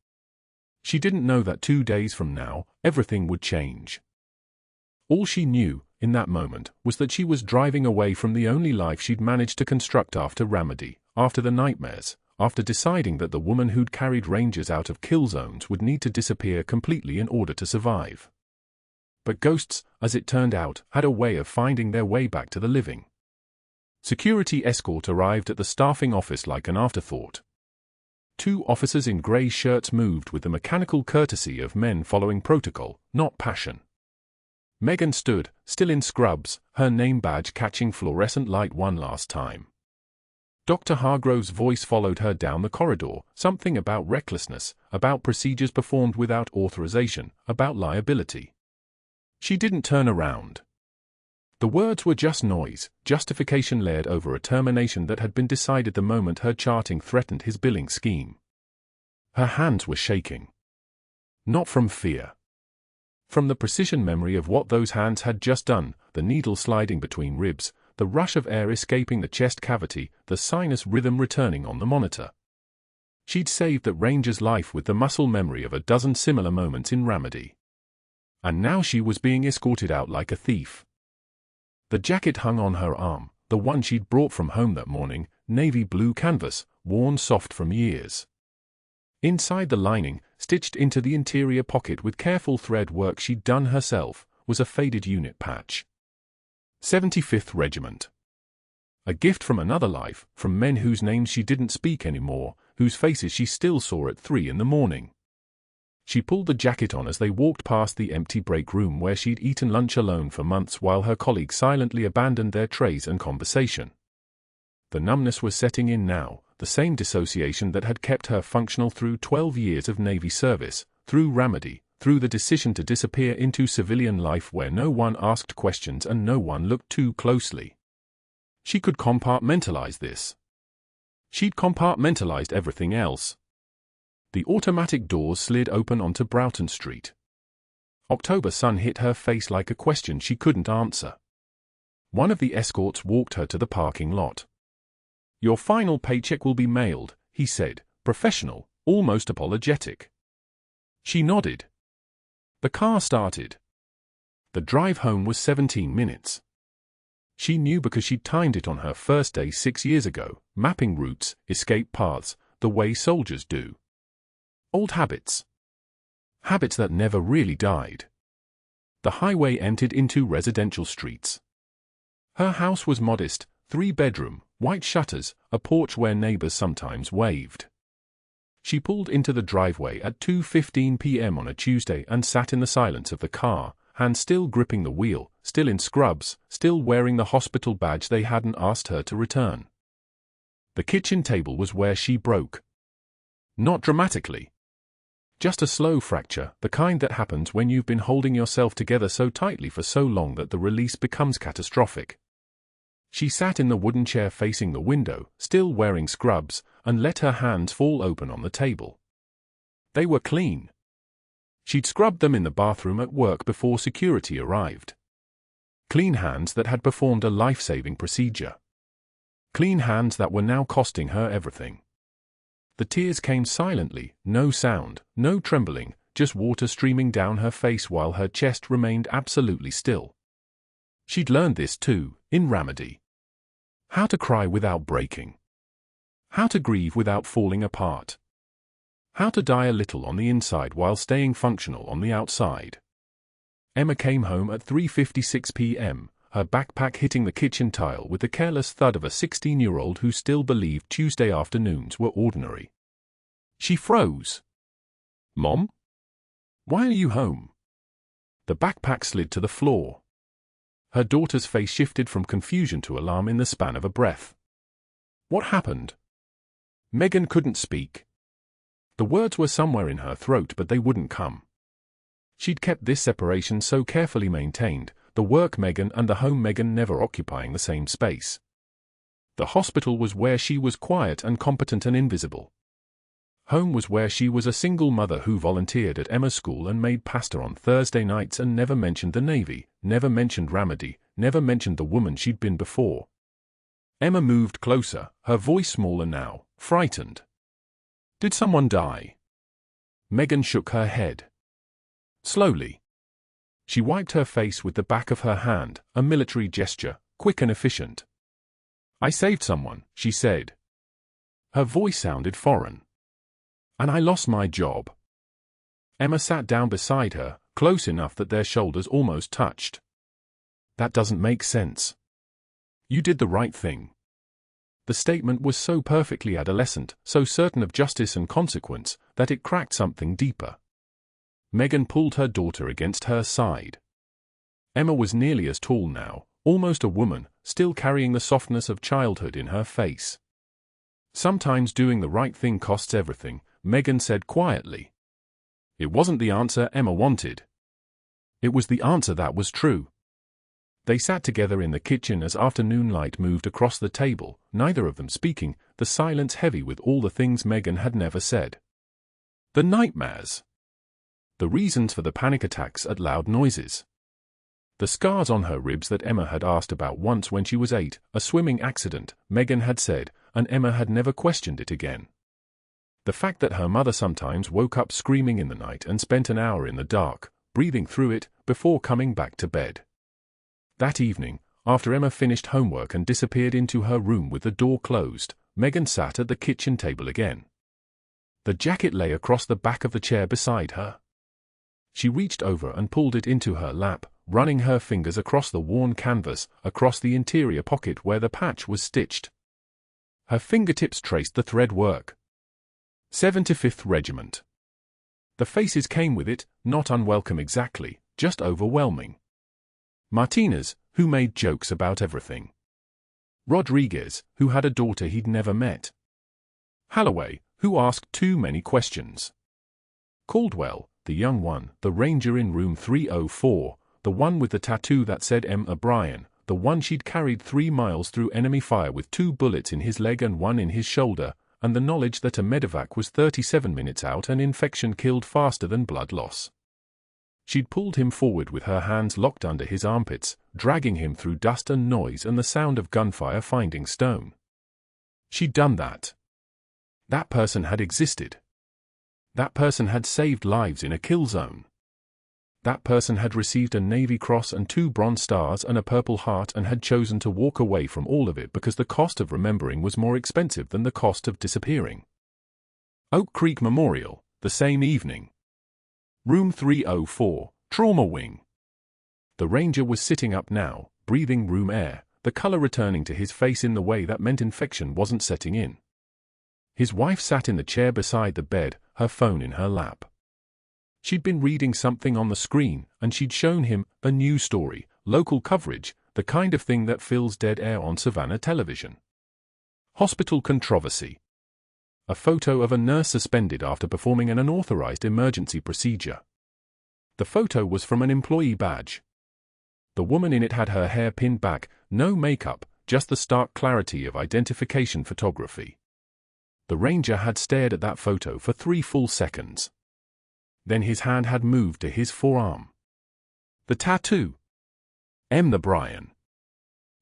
She didn't know that 2 days from now, everything would change. All she knew, in that moment, was that she was driving away from the only life she'd managed to construct after Ramadi, after the nightmares, after deciding that the woman who'd carried rangers out of kill zones would need to disappear completely in order to survive. But ghosts, as it turned out, had a way of finding their way back to the living. Security escort arrived at the staffing office like an afterthought. 2 officers in grey shirts moved with the mechanical courtesy of men following protocol, not passion. Megan stood, still in scrubs, her name badge catching fluorescent light one last time. Dr. Hargrove's voice followed her down the corridor, something about recklessness, about procedures performed without authorization, about liability. She didn't turn around. The words were just noise, justification layered over a termination that had been decided the moment her charting threatened his billing scheme. Her hands were shaking. Not from fear. From the precision memory of what those hands had just done, the needle sliding between ribs, the rush of air escaping the chest cavity, the sinus rhythm returning on the monitor. She'd saved that ranger's life with the muscle memory of a dozen similar moments in Ramadi. And now she was being escorted out like a thief. The jacket hung on her arm, the one she'd brought from home that morning, navy blue canvas, worn soft from years. Inside the lining, stitched into the interior pocket with careful thread work she'd done herself, was a faded unit patch. 75th Regiment. A gift from another life, from men whose names she didn't speak anymore, whose faces she still saw at 3 in the morning. She pulled the jacket on as they walked past the empty break room where she'd eaten lunch alone for months while her colleagues silently abandoned their trays and conversation. The numbness was setting in now, the same dissociation that had kept her functional through 12 years of Navy service, through Ramadi, through the decision to disappear into civilian life where no one asked questions and no one looked too closely. She could compartmentalize this. She'd compartmentalized everything else. The automatic doors slid open onto Broughton Street. October sun hit her face like a question she couldn't answer. One of the escorts walked her to the parking lot. "Your final paycheck will be mailed," he said, professional, almost apologetic. She nodded. The car started. The drive home was 17 minutes. She knew because she'd timed it on her first day 6 years ago, mapping routes, escape paths, the way soldiers do. Old habits. Habits that never really died. The highway entered into residential streets. Her house was modest, 3-bedroom, white shutters, a porch where neighbors sometimes waved. She pulled into the driveway at 2:15 p.m. on a Tuesday and sat in the silence of the car, hands still gripping the wheel, still in scrubs, still wearing the hospital badge they hadn't asked her to return. The kitchen table was where she broke. Not dramatically. Just a slow fracture, the kind that happens when you've been holding yourself together so tightly for so long that the release becomes catastrophic. She sat in the wooden chair facing the window, still wearing scrubs, and let her hands fall open on the table. They were clean. She'd scrubbed them in the bathroom at work before security arrived. Clean hands that had performed a life-saving procedure. Clean hands that were now costing her everything. The tears came silently, no sound, no trembling, just water streaming down her face while her chest remained absolutely still. She'd learned this too, in Ramadi. How to cry without breaking. How to grieve without falling apart. How to die a little on the inside while staying functional on the outside. Emma came home at 3:56 p.m., her backpack hitting the kitchen tile with the careless thud of a 16-year-old who still believed Tuesday afternoons were ordinary. She froze. "Mom? Why are you home?" The backpack slid to the floor. Her daughter's face shifted from confusion to alarm in the span of a breath. What happened? Megan couldn't speak. The words were somewhere in her throat but they wouldn't come. She'd kept this separation so carefully maintained, the work Megan and the home Megan never occupying the same space. The hospital was where she was quiet and competent and invisible. Home was where she was a single mother who volunteered at Emma's school and made pasta on Thursday nights and never mentioned the Navy, never mentioned Ramadi, never mentioned the woman she'd been before. Emma moved closer, her voice smaller now, frightened. "Did someone die?" Megan shook her head. Slowly. She wiped her face with the back of her hand, a military gesture, quick and efficient. "I saved someone," she said. Her voice sounded foreign. "And I lost my job." Emma sat down beside her, close enough that their shoulders almost touched. "That doesn't make sense." "You did the right thing." The statement was so perfectly adolescent, so certain of justice and consequence, that it cracked something deeper. Megan pulled her daughter against her side. Emma was nearly as tall now, almost a woman, still carrying the softness of childhood in her face. Sometimes doing the right thing costs everything, Megan said quietly. It wasn't the answer Emma wanted. It was the answer that was true. They sat together in the kitchen as afternoon light moved across the table, neither of them speaking, the silence heavy with all the things Megan had never said. The nightmares. The reasons for the panic attacks at loud noises. The scars on her ribs that Emma had asked about once when she was 8, a swimming accident, Megan had said, and Emma had never questioned it again. The fact that her mother sometimes woke up screaming in the night and spent an hour in the dark, breathing through it, before coming back to bed. That evening, after Emma finished homework and disappeared into her room with the door closed, Megan sat at the kitchen table again. The jacket lay across the back of the chair beside her. She reached over and pulled it into her lap, running her fingers across the worn canvas, across the interior pocket where the patch was stitched. Her fingertips traced the thread work. 75th Regiment. The faces came with it, not unwelcome exactly, just overwhelming. Martinez, who made jokes about everything. Rodriguez, who had a daughter he'd never met. Holloway, who asked too many questions. Caldwell, the young one, the ranger in room 304, the one with the tattoo that said M. O'Brien, the one she'd carried 3 miles through enemy fire with 2 bullets in his leg and 1 in his shoulder, and the knowledge that a medevac was 37 minutes out and infection killed faster than blood loss. She'd pulled him forward with her hands locked under his armpits, dragging him through dust and noise and the sound of gunfire finding stone. She'd done that. That person had existed. That person had saved lives in a kill zone. That person had received a Navy Cross and 2 Bronze Stars and a Purple Heart and had chosen to walk away from all of it because the cost of remembering was more expensive than the cost of disappearing. Oak Creek Memorial, the same evening. Room 304, Trauma Wing. The ranger was sitting up now, breathing room air, the color returning to his face in the way that meant infection wasn't setting in. His wife sat in the chair beside the bed, her phone in her lap. She'd been reading something on the screen, and she'd shown him a news story, local coverage, the kind of thing that fills dead air on Savannah television. Hospital controversy. A photo of a nurse suspended after performing an unauthorized emergency procedure. The photo was from an employee badge. The woman in it had her hair pinned back, no makeup, just the stark clarity of identification photography. The ranger had stared at that photo for 3 full seconds. Then his hand had moved to his forearm. The tattoo. M. the Brian.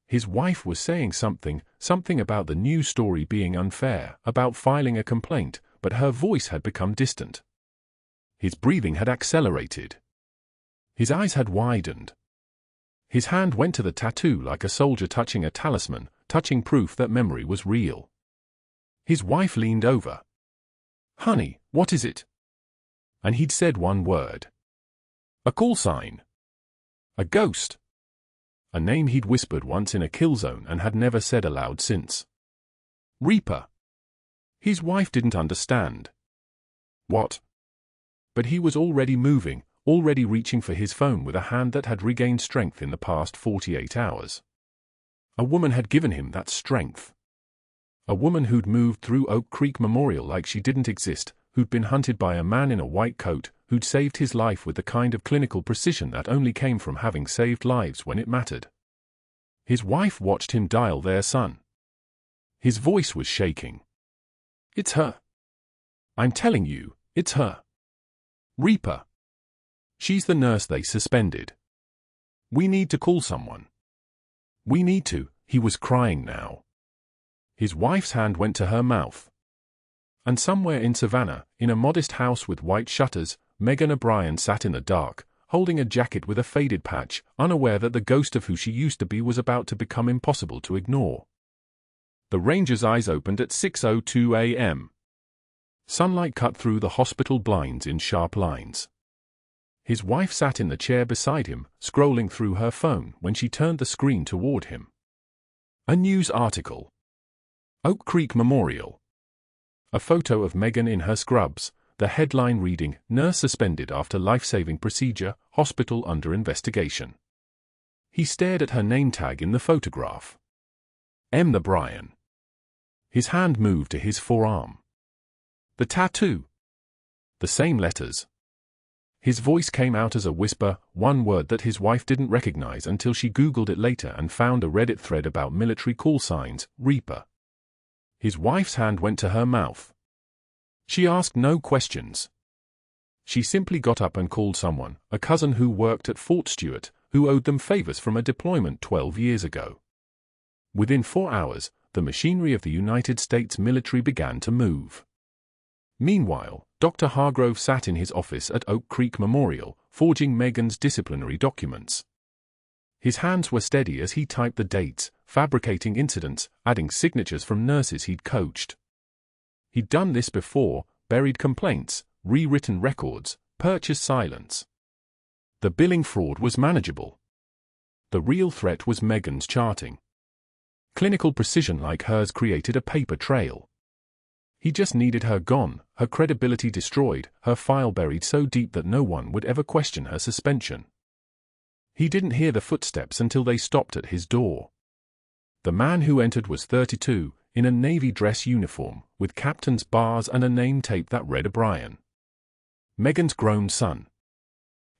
His wife was saying something about the news story being unfair, about filing a complaint, but her voice had become distant. His breathing had accelerated. His eyes had widened. His hand went to the tattoo like a soldier touching a talisman, touching proof that memory was real. His wife leaned over. "Honey, what is it?" And he'd said one word. A call sign. A ghost. A name he'd whispered once in a kill zone and had never said aloud since. Reaper. His wife didn't understand. What? But he was already moving, already reaching for his phone with a hand that had regained strength in the past 48 hours. A woman had given him that strength. A woman who'd moved through Oak Creek Memorial like she didn't exist, who'd been hunted by a man in a white coat, who'd saved his life with the kind of clinical precision that only came from having saved lives when it mattered. His wife watched him dial their son. His voice was shaking. "It's her. I'm telling you, it's her. Reaper. She's the nurse they suspended. We need to call someone. We need to." He was crying now. His wife's hand went to her mouth. And somewhere in Savannah, in a modest house with white shutters, Megan O'Brien sat in the dark, holding a jacket with a faded patch, unaware that the ghost of who she used to be was about to become impossible to ignore. The ranger's eyes opened at 6:02 a.m. Sunlight cut through the hospital blinds in sharp lines. His wife sat in the chair beside him, scrolling through her phone when she turned the screen toward him. A news article. Oak Creek Memorial. A photo of Megan in her scrubs, the headline reading, "Nurse suspended after life-saving procedure, hospital under investigation." He stared at her name tag in the photograph. M. the Brian. His hand moved to his forearm. The tattoo. The same letters. His voice came out as a whisper, one word that his wife didn't recognize until she Googled it later and found a Reddit thread about military call signs, Reaper. His wife's hand went to her mouth. She asked no questions. She simply got up and called someone, a cousin who worked at Fort Stewart, who owed them favors from a deployment 12 years ago. Within 4 hours, the machinery of the United States military began to move. Meanwhile, Dr. Hargrove sat in his office at Oak Creek Memorial, forging Megan's disciplinary documents. His hands were steady as he typed the dates, fabricating incidents, adding signatures from nurses he'd coached. He'd done this before, buried complaints, rewritten records, purchased silence. The billing fraud was manageable. The real threat was Megan's charting. Clinical precision like hers created a paper trail. He just needed her gone, her credibility destroyed, her file buried so deep that no one would ever question her suspension. He didn't hear the footsteps until they stopped at his door. The man who entered was 32, in a navy dress uniform, with captain's bars and a name tape that read O'Brien. Megan's grown son.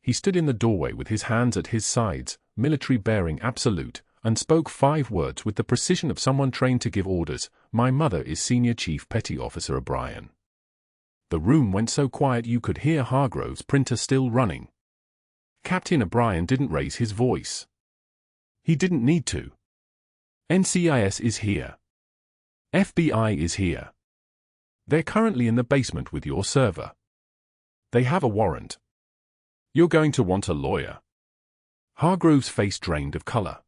He stood in the doorway with his hands at his sides, military bearing absolute, and spoke 5 words with the precision of someone trained to give orders. My mother is Senior Chief Petty Officer O'Brien. The room went so quiet you could hear Hargrove's printer still running. Captain O'Brien didn't raise his voice. He didn't need to. NCIS is here. FBI is here. They're currently in the basement with your server. They have a warrant. You're going to want a lawyer. Hargrove's face drained of color.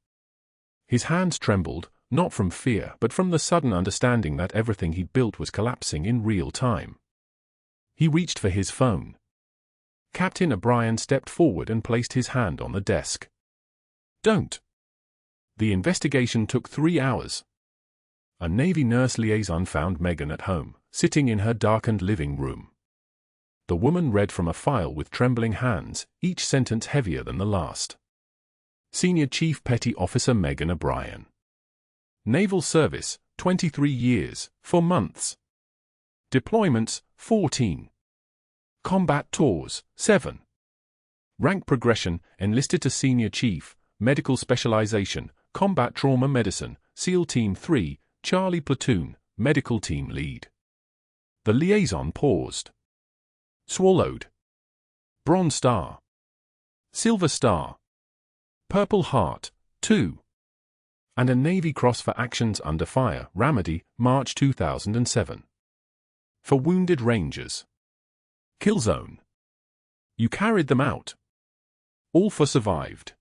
His hands trembled, not from fear but from the sudden understanding that everything he'd built was collapsing in real time. He reached for his phone. Captain O'Brien stepped forward and placed his hand on the desk. Don't. The investigation took 3 hours. A Navy nurse liaison found Megan at home, sitting in her darkened living room. The woman read from a file with trembling hands, each sentence heavier than the last. Senior Chief Petty Officer Megan O'Brien. Naval service, 23 years, 4 months. Deployments, 14. Combat tours, 7. Rank progression, enlisted to Senior Chief, medical specialization, combat trauma medicine, SEAL Team 3, Charlie Platoon, medical team lead. The liaison paused. Swallowed. Bronze Star. Silver Star. Purple Heart, 2. And a Navy Cross for actions under fire, Ramadi, March 2007. For wounded Rangers. Kill zone. You carried them out. All for survived.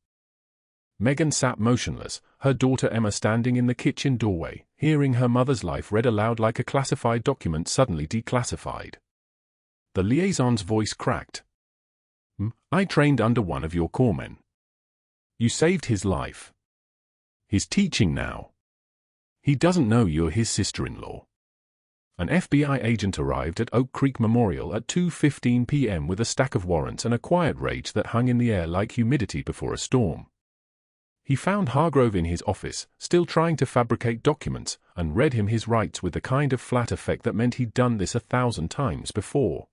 Megan sat motionless, her daughter Emma standing in the kitchen doorway, hearing her mother's life read aloud like a classified document suddenly declassified. The liaison's voice cracked. I trained under one of your corpsmen. You saved his life. He's teaching now. He doesn't know you're his sister-in-law. An FBI agent arrived at Oak Creek Memorial at 2:15 p.m. with a stack of warrants and a quiet rage that hung in the air like humidity before a storm. He found Hargrove in his office, still trying to fabricate documents, and read him his rights with the kind of flat effect that meant he'd done this 1,000 times before.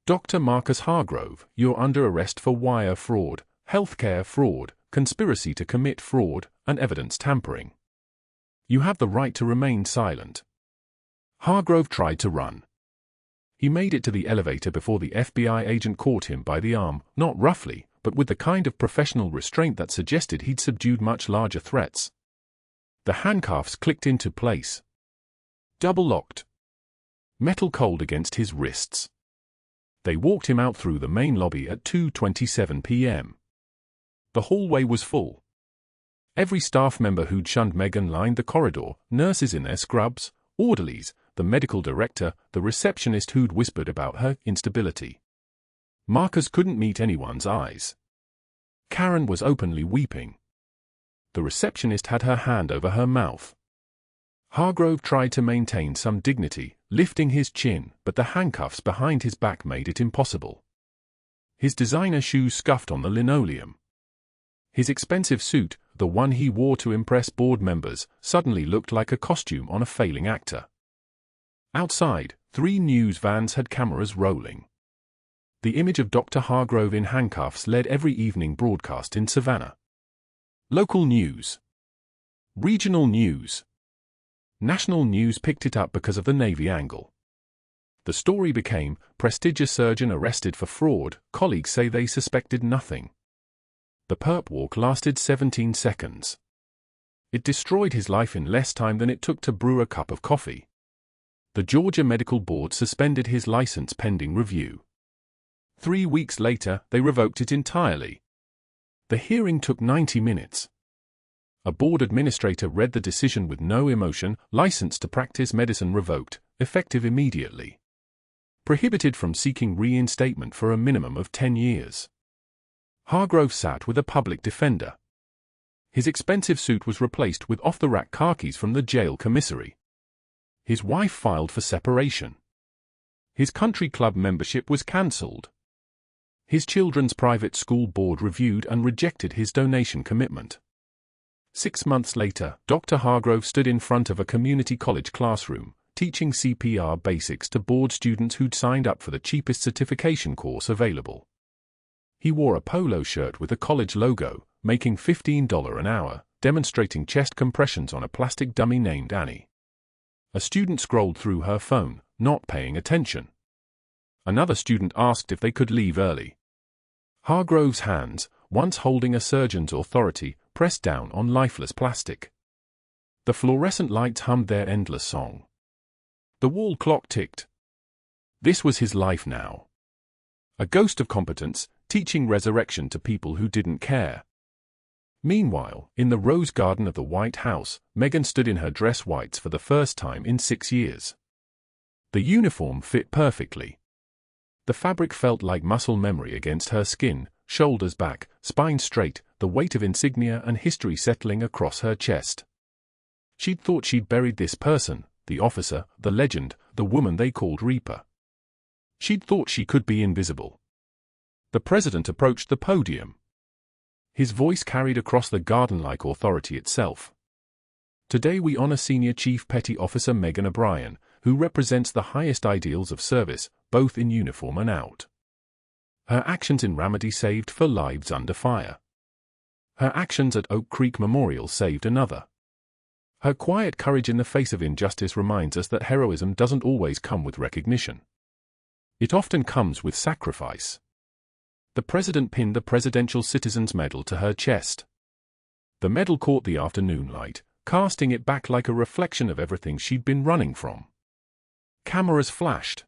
Dr. Marcus Hargrove, you're under arrest for wire fraud, healthcare fraud, conspiracy to commit fraud, and evidence tampering. You have the right to remain silent. Hargrove tried to run. He made it to the elevator before the FBI agent caught him by the arm, not roughly, but with the kind of professional restraint that suggested he'd subdued much larger threats. The handcuffs clicked into place. Double-locked. Metal cold against his wrists. They walked him out through the main lobby at 2:27 p.m. The hallway was full. Every staff member who'd shunned Megan lined the corridor, nurses in their scrubs, orderlies, the medical director, the receptionist who'd whispered about her instability. Marcus couldn't meet anyone's eyes. Karen was openly weeping. The receptionist had her hand over her mouth. Hargrove tried to maintain some dignity, lifting his chin, but the handcuffs behind his back made it impossible. His designer shoes scuffed on the linoleum. His expensive suit, the one he wore to impress board members, suddenly looked like a costume on a failing actor. Outside, 3 news vans had cameras rolling. The image of Dr. Hargrove in handcuffs led every evening broadcast in Savannah. Local news. Regional news. National news picked it up because of the Navy angle. The story became, prestigious surgeon arrested for fraud, colleagues say they suspected nothing. The perp walk lasted 17 seconds. It destroyed his life in less time than it took to brew a cup of coffee. The Georgia Medical Board suspended his license pending review. 3 weeks later, they revoked it entirely. The hearing took 90 minutes. A board administrator read the decision with no emotion. License to practice medicine revoked, effective immediately. Prohibited from seeking reinstatement for a minimum of 10 years. Hargrove sat with a public defender. His expensive suit was replaced with off-the-rack khakis from the jail commissary. His wife filed for separation. His country club membership was cancelled. His children's private school board reviewed and rejected his donation commitment. 6 months later, Dr. Hargrove stood in front of a community college classroom, teaching CPR basics to board students who'd signed up for the cheapest certification course available. He wore a polo shirt with a college logo, making $15 an hour, demonstrating chest compressions on a plastic dummy named Annie. A student scrolled through her phone, not paying attention. Another student asked if they could leave early. Hargrove's hands, once holding a surgeon's authority, pressed down on lifeless plastic. The fluorescent lights hummed their endless song. The wall clock ticked. This was his life now. A ghost of competence, teaching resurrection to people who didn't care. Meanwhile, in the rose garden of the White House, Meghan stood in her dress whites for the first time in 6 years. The uniform fit perfectly. The fabric felt like muscle memory against her skin, shoulders back, spine straight, the weight of insignia and history settling across her chest. She'd thought she'd buried this person, the officer, the legend, the woman they called Reaper. She'd thought she could be invisible. The president approached the podium. His voice carried across the garden like authority itself. Today we honor Senior Chief Petty Officer Meghan O'Brien, who represents the highest ideals of service, both in uniform and out. Her actions in Ramadi saved 4 lives under fire. Her actions at Oak Creek Memorial saved another. Her quiet courage in the face of injustice reminds us that heroism doesn't always come with recognition. It often comes with sacrifice. The president pinned the Presidential Citizen's Medal to her chest. The medal caught the afternoon light, casting it back like a reflection of everything she'd been running from. Cameras flashed.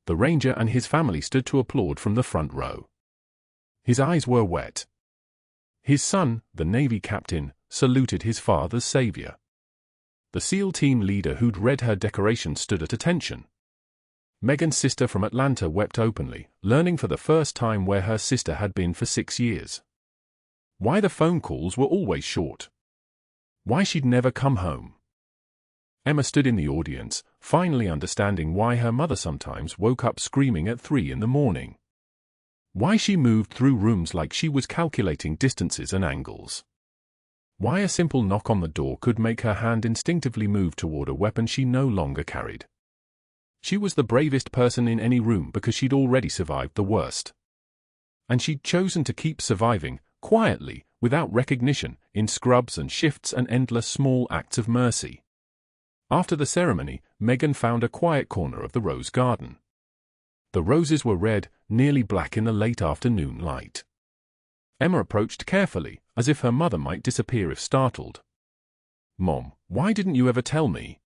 The ranger and his family stood to applaud from the front row. His eyes were wet. His son, the Navy captain, saluted his father's savior. The SEAL team leader who'd read her decoration stood at attention. Meghan's sister from Atlanta wept openly, learning for the first time where her sister had been for 6 years. Why the phone calls were always short. Why she'd never come home. Emma stood in the audience, finally understanding why her mother sometimes woke up screaming at 3 in the morning. Why she moved through rooms like she was calculating distances and angles. Why a simple knock on the door could make her hand instinctively move toward a weapon she no longer carried. She was the bravest person in any room because she'd already survived the worst. And she'd chosen to keep surviving, quietly, without recognition, in scrubs and shifts and endless small acts of mercy. After the ceremony, Meghan found a quiet corner of the rose garden. The roses were red, nearly black in the late afternoon light. Emma approached carefully, as if her mother might disappear if startled. "Mom, why didn't you ever tell me?"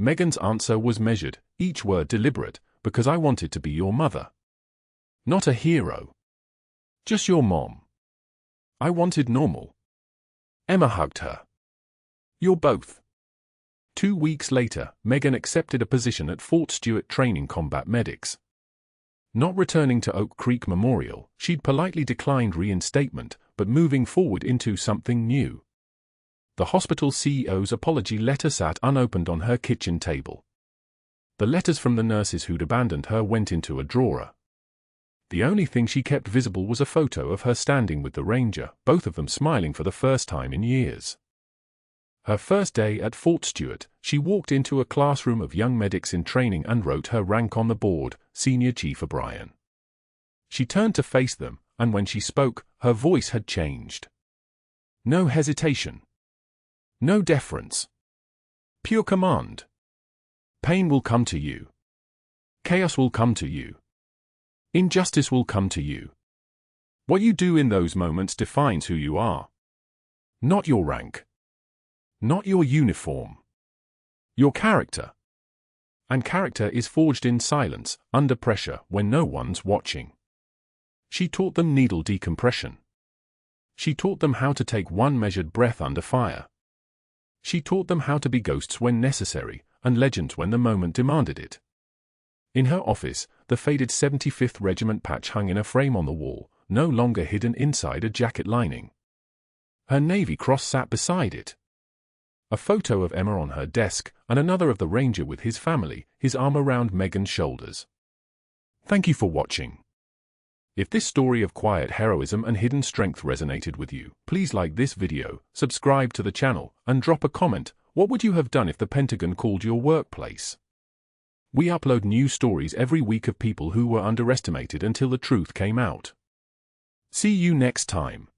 Meghan's answer was measured, each word deliberate, "Because I wanted to be your mother. Not a hero. Just your mom. I wanted normal." Emma hugged her. "You're both." 2 weeks later, Meghan accepted a position at Fort Stewart training combat medics. Not returning to Oak Creek Memorial, she'd politely declined reinstatement, but moving forward into something new. The hospital CEO's apology letter sat unopened on her kitchen table. The letters from the nurses who'd abandoned her went into a drawer. The only thing she kept visible was a photo of her standing with the ranger, both of them smiling for the first time in years. Her first day at Fort Stewart, she walked into a classroom of young medics in training and wrote her rank on the board, Senior Chief O'Brien. She turned to face them, and when she spoke, her voice had changed. No hesitation. No deference. Pure command. Pain will come to you. Chaos will come to you. Injustice will come to you. What you do in those moments defines who you are. Not your rank. Not your uniform. Your character. And character is forged in silence, under pressure, when no one's watching. She taught them needle decompression. She taught them how to take one measured breath under fire. She taught them how to be ghosts when necessary, and legends when the moment demanded it. In her office, the faded 75th Regiment patch hung in a frame on the wall, no longer hidden inside a jacket lining. Her Navy Cross sat beside it. A photo of Emma on her desk, and another of the Ranger with his family, his arm around Megan's shoulders. Thank you for watching. If this story of quiet heroism and hidden strength resonated with you, please like this video, subscribe to the channel, and drop a comment. What would you have done if the Pentagon called your workplace? We upload new stories every week of people who were underestimated until the truth came out. See you next time.